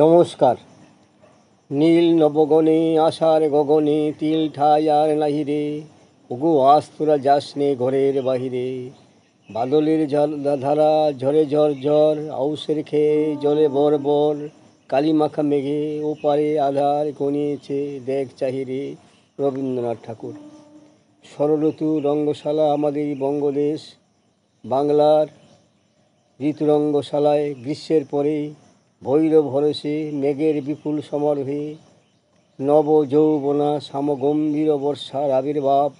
নমস্কার। নীল নবগণে আশার গগনে তিল ঠাই আর নাহি রে, ওগো আজ তোরা যাস নে ঘরের বাহিরে। বাদলের ধারা ঝরে ঝর ঝর, আউসের খেয়ে জলে বর বর। কালিমাখা মেঘে ওপারে আধার ঘনিয়েছে, দেখ চাহিরে। রবীন্দ্রনাথ ঠাকুর। ষড়ঋতু রঙ্গশালা আমাদের বঙ্গদেশ, বাংলার ঋতুরঙ্গশালায় গ্রীষ্মের পরে ভৈরব ভরসে মেঘের বিপুল সমারোহে নব যৌবনা সমগম্ভীর বর্ষার আবির্ভাব।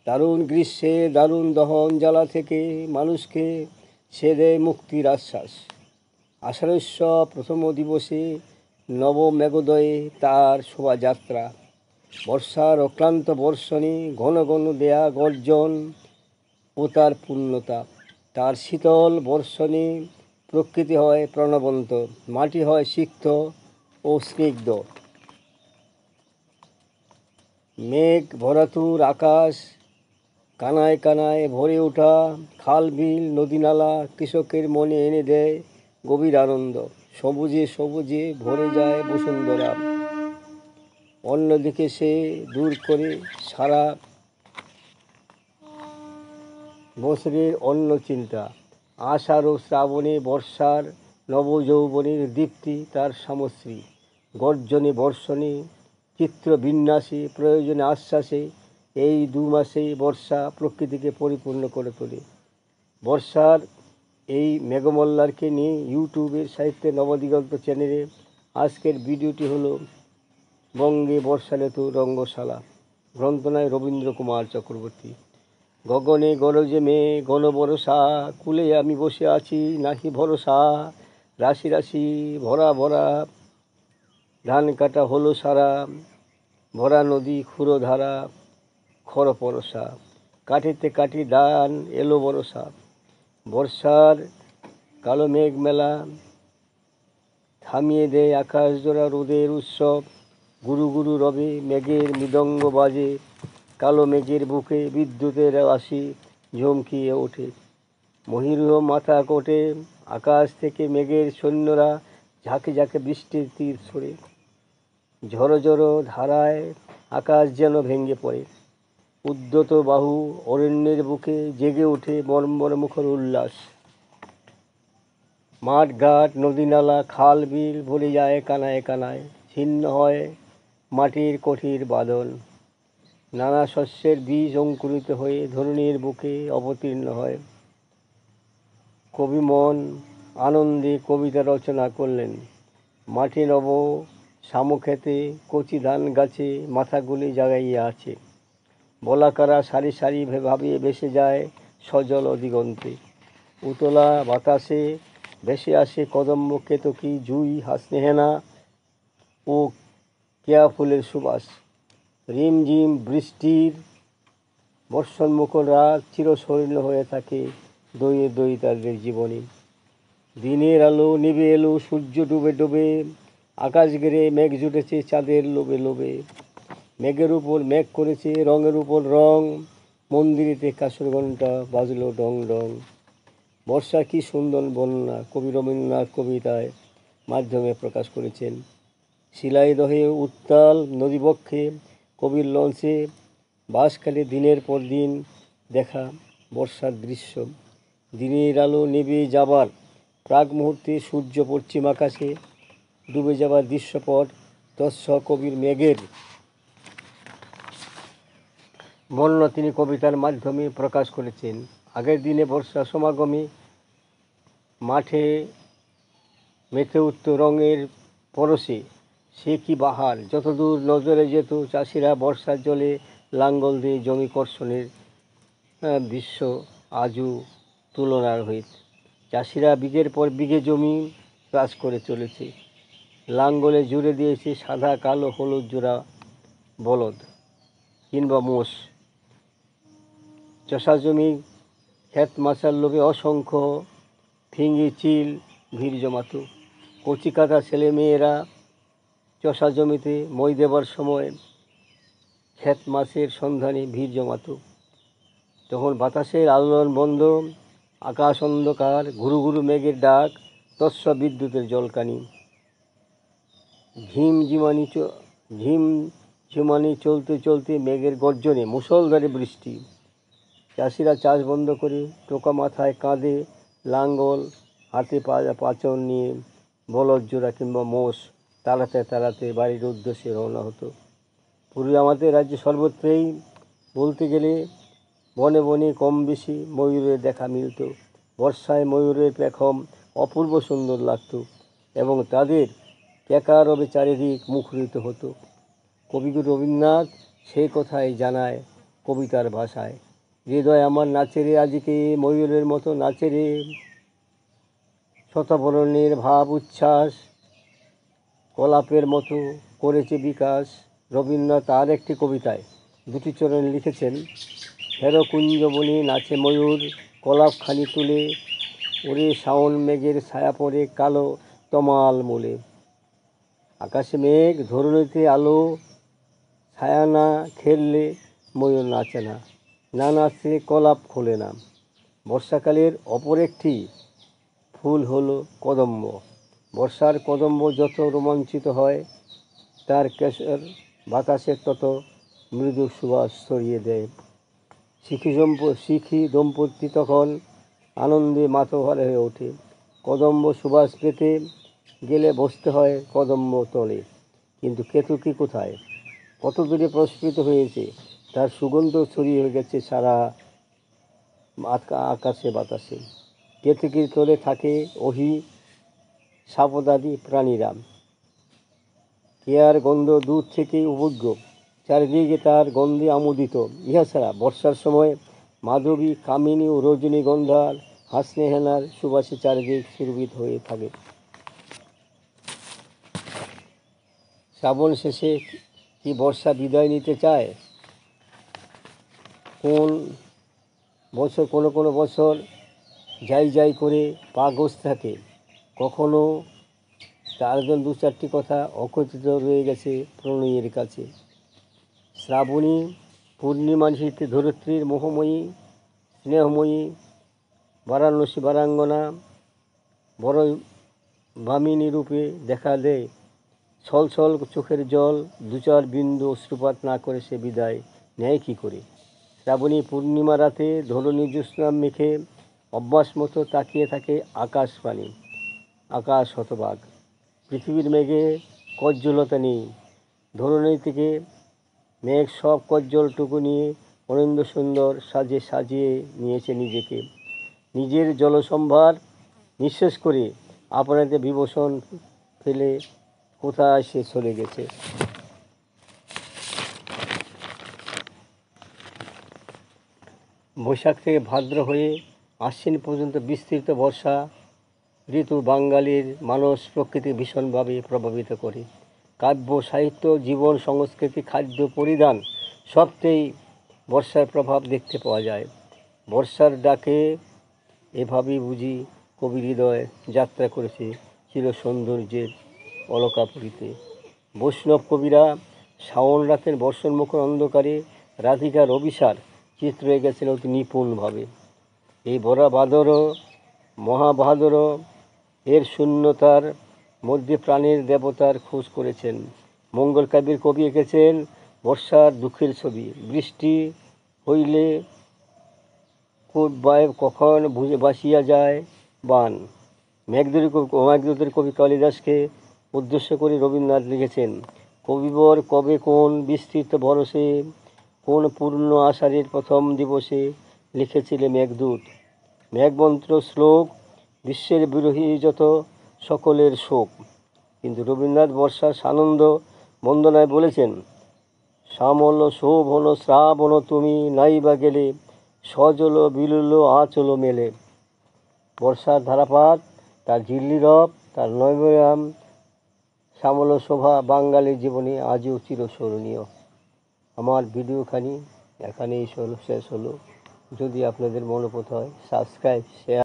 দারুণ গ্রীষ্মে দারুণ দহন জ্বালা থেকে মানুষকে সে দেয় মুক্তির আশ্বাস। আষাঢ়স্য প্রথম দিবসে নব মেঘোদয়ে তার শোভাযাত্রা। বর্ষার অক্লান্ত বর্ষণে ঘন ঘন দেয়া গর্জন ও তার পূর্ণতা। তার শীতল বর্ষণে প্রকৃতি হয় প্রাণবন্ত, মাটি হয় সিক্ত ও স্নিগ্ধ। মেঘ ভরাতুর আকাশ, কানায় কানায় ভরে ওঠা খাল বিল নদী নালা কৃষকের মনে এনে দেয় গভীর আনন্দ। সবুজে সবুজে ভরে যায় বসুন্ধরা। অন্যদিকে সে দূর করে সারা বছরের অন্য চিন্তা। আষাঢ় ও শ্রাবণে বর্ষার নবযৌবনের দীপ্তি তার সমশ্রী। গর্জনে বর্ষণে চিত্রবিন্যাসে প্রয়োজনে আশ্বাসে এই 2 মাসেই বর্ষা প্রকৃতিকে পরিপূর্ণ করে তোলে। বর্ষার এই মেঘমল্লারকে নিয়ে ইউটিউবের সাহিত্যের নবদিগন্ত চ্যানেলে আজকের ভিডিওটি হলো বঙ্গে বর্ষা ঋতু রঙ্গশালা। গ্রন্থনায় রবীন্দ্র কুমার চক্রবর্তী। গগনে গরজে মেঘ ঘন বরষা, কূলে আমি বসে আছি নাহি ভরসা। রাশি রাশি ভরা ভরা ধান কাটা হলো সারা, ভরা নদী ক্ষুরো ধারা খর পরশা। কাটিতে কাটি ধান এলো বরষা। বর্ষার কালো মেঘ মেলা থামিয়ে দেয় আকাশ জোড়া রোদের উৎসব। গুরু গুরু রবে মেঘের মৃদঙ্গ বাজে, কালো মেঘের বুকে বিদ্যুতের রাশি ঝমকিয়ে ওঠে। মহিরুহ মাথা কোটে, আকাশ থেকে মেঘের সৈন্যরা ঝাঁকে ঝাঁকে বৃষ্টির তীর ছড়ে। ঝড়ো ঝড়ো ধারায় আকাশ যেন ভেঙে পড়ে। উদ্যত বাহু অরণ্যের বুকে জেগে ওঠে মর্মর মুখর উল্লাস। মাঠ ঘাট নদী নালা খাল বিল ভরে যায় কানায় কানায়, ছিন্ন হয় মাটির কঠির বাদন। নানা শস্যের বীজ অঙ্কুরিত হয়ে ধরণীর বুকে অবতীর্ণ হয়। কবি মন আনন্দে কবিতা রচনা করলেন। মাঠে নব শামুখেতে কচি ধান গাছে মাথাগুলি জাগাইয়া আছে। বলাকারা সারি সারি ভাবে ভেসে যায় সজল দিগন্তে। উতলা বাতাসে ভেসে আসে কদম্ব কেতকী জুই হাসনেহেনা ও কেয়া ফুলের সুবাস। রিমঝিম বৃষ্টির বর্ষণমুখর রাত চিরস্মরণীয় হয়ে থাকে দইয়ে দইতাদের জীবনে। দিনের আলো নিভে এলো, সূর্য ডুবে ডুবে, আকাশ ঘিরে মেঘ জুটেছে চাঁদের লোভে লোভে। মেঘের উপর মেঘ করেছে রঙের উপর রং, মন্দিরেতে কাঁসর ঘণ্টা বাজলো ডং ডং। বর্ষা কি সুন্দর বর্ণনা কবি রবীন্দ্রনাথ কবিতায় মাধ্যমে প্রকাশ করেছেন। শিলাইদহে উত্তাল নদীবক্ষে কবির লঞ্চে বাঁশখালী দিনের পর দিন দেখা বর্ষার দৃশ্য। দিনের আলো নেবে যাবার প্রাক মুহূর্তে সূর্য পশ্চিম আকাশে ডুবে যাবার দৃশ্যপট তৎস কবির মেঘের বর্ণনা তিনি কবিতার মাধ্যমে প্রকাশ করেছেন। আগের দিনে বর্ষা সমাগমে মাঠে মেতে উঠত রঙের পরশে। সে কি বাহার, যতদূর নজরে যেত চাষিরা বর্ষার জলে লাঙ্গল দিয়ে জমি কর্ষণের দৃশ্য আজও তুলনারহিত। চাষিরা বিঘের পর বিঘে জমি চাষ করে চলেছে। লাঙ্গলে জুড়ে দিয়েছে সাদা কালো হলুদ জোড়া বলদ কিংবা মোষ। চষা জমি ক্ষেত মাছার লোভে অসংখ্য ফিঙি চিল ভিড় জমাত। কচি কাঁচা ছেলে মেয়েরা চষা জমিতে মই দেবার সময় ক্ষেত মাছের সন্ধানে ভিড় জমাত। তখন বাতাসের আলোড়ন বন্ধ, আকাশ অন্ধকার, ঘুরু ঘুরু মেঘের ডাক, তৎস বিদ্যুতের জলকানি। ঝিমঝিমানি চলতে চলতে মেঘের গর্জনে মুষলধারে বৃষ্টি। চাষিরা চাষ বন্ধ করে টোকা মাথায় কাঁধে লাঙ্গল হাতে পাচন নিয়ে বলদ জোড়া কিংবা মোষ তাড়াতে তাড়াতে বাড়ির উদ্দেশ্যে রওনা হতো। পূর্বে আমাদের রাজ্যে সর্বত্রই বলতে গেলে বনে বনে কম বেশি ময়ূরের দেখা মিলত। বর্ষায় ময়ূরের পেখম অপূর্ব সুন্দর লাগত এবং তাদের ক্যাকারবে চারিদিক মুখরিত হতো। কবিগুরু রবীন্দ্রনাথ সেই কথাই জানায় কবিতার ভাষায়, হৃদয় আমার নাচে রে আজকে ময়ূরের মতো নাচে রে, শতবরণের ভাব উচ্ছ্বাস কলাপের মতো করেছে বিকাশ। রবীন্দ্রনাথ আর একটি কবিতায় দুটি চরণ লিখেছেন, হেরো কুঞ্জবনে নাচে ময়ূর কলাপখানি তুলে, ওরে শাওন মেঘের ছায়া পড়ে কালো তমাল মূলে। আকাশে মেঘ ধরণীতে আলো ছায়া না খেললে ময়ূর নাচে না, না নাচলে কলাপ খোলে না। বর্ষাকালের অপর একটি ফুল হলো কদম্ব। বর্ষার কদম্ব যত রোমাঞ্চিত হয় তার কেশর বাতাসে তত মৃদু সুবাস ছড়িয়ে দেয়। শিখি দম্পতি তখন আনন্দে মাতোহারা হয়ে ওঠে। কদম্ব সুবাস পেতে গেলে বসতে হয় কদম্ব তলে, কিন্তু কেতকী কোথায়, কত দূরে প্রস্ফুটিত হয়েছে, তার সুগন্ধ ছড়িয়ে গেছে সারা আকাশে বাতাসে। কেতকীর তলে থাকে ওহি সাপদাদি প্রাণীরা, কেয়ার গন্ধ দূর থেকে উপজ্ঞ, চারিদিকে তার গন্ধে আমোদিত। ইহা ছাড়া বর্ষার সময় মাধবী, কামিনী ও রজনীগন্ধার হাসনেহেনার সুবাসে চারিদিক সুরভিত হয়ে থাকে। শ্রাবণ শেষে কি বর্ষা বিদায় নিতে চায়? কোনো বছর যাই করে পা ঘষতে থাকে, কখনো চারজন দু চারটি কথা অকথিত রয়ে গেছে প্রণয়ের কাছে। শ্রাবণী পূর্ণিমা নিশীথে ধরিত্রীর মোহময়ী স্নেহময়ী বারাণসী বারাঙ্গনা বড় ভামিনী রূপে দেখা দেয়। ছলছল চোখের জল দু চার বিন্দু অশ্রুপাত না করে সে বিদায় নেয় কী করে? শ্রাবণী পূর্ণিমা রাতে ধরণী জ্যোৎস্না মেখে অভ্যাস মতো তাকিয়ে থাকে আকাশবাণী। আকাশ হতবাক, পৃথিবীর মেঘে কজ্জ্বলতা নেই। ধরণী থেকে মেঘ সব কজ্জ্বলটুকু নিয়ে অনিন্দ সুন্দর সাজিয়ে নিয়েছে নিজেকে। নিজের জলসম্ভার নিঃশেষ করে আপনাদের বিভূষণ ফেলে কোথায় সে চলে গেছে। বৈশাখ থেকে ভাদ্র হয়ে আশ্বিন পর্যন্ত বিস্তৃত বর্ষা ঋতু বাঙালির মানস প্রকৃতি ভীষণভাবে প্রভাবিত করে। কাব্য সাহিত্য জীবন সংস্কৃতি খাদ্য পরিধান সবতেই বর্ষার প্রভাব দেখতে পাওয়া যায়। বর্ষার ডাকে এভাবেই বুঝি কবির হৃদয় যাত্রা করেছে চির সৌন্দর্যের অলকাপুরীতে। বৈষ্ণব কবিরা শ্রাবণ রাতের বর্ষণমুখর অন্ধকারে রাধিকার অভিসার চিত্র এঁকেছেন অতি নিপুণভাবে। এই ভরা ভাদর মহাভাদর এর শূন্যতার মধ্যে প্রাণের দেবতার খোঁজ করেছেন। মঙ্গল কাব্যের কবি এঁকেছেন বর্ষার দুঃখের ছবি। বৃষ্টি হইলে কখন ভাসিয়া যায় বান। মেঘদূতের কবি কালিদাসকে উদ্দেশ্য করে রবীন্দ্রনাথ লিখেছেন, কবিবর কবে কোন বিস্তৃত বরসে, কোন পূর্ণ আষাঢ়ের প্রথম দিবসে লিখেছিলে মেঘদূত। মেঘমন্ত্র শ্লোক বিশ্বের বিরোহী যত সকলের শোক। কিন্তু রবীন্দ্রনাথ বর্ষার সানন্দ বন্দনায় বলেছেন, শ্যামল শোভন শ্রাবণ তুমি নাইবা গেলে, সজল বিলুল আঁচল মেলে। বর্ষার ধারাপাত, তার ঝিল্লিরব, তার নয়নায়াম শ্যামল শোভা বাঙালির জীবনে আজও চিরস্মরণীয়। আমার ভিডিওখানি এখানেই শেষ হলো। যদি আপনাদের মনোপুত হয় সাবস্ক্রাইব, শেয়ার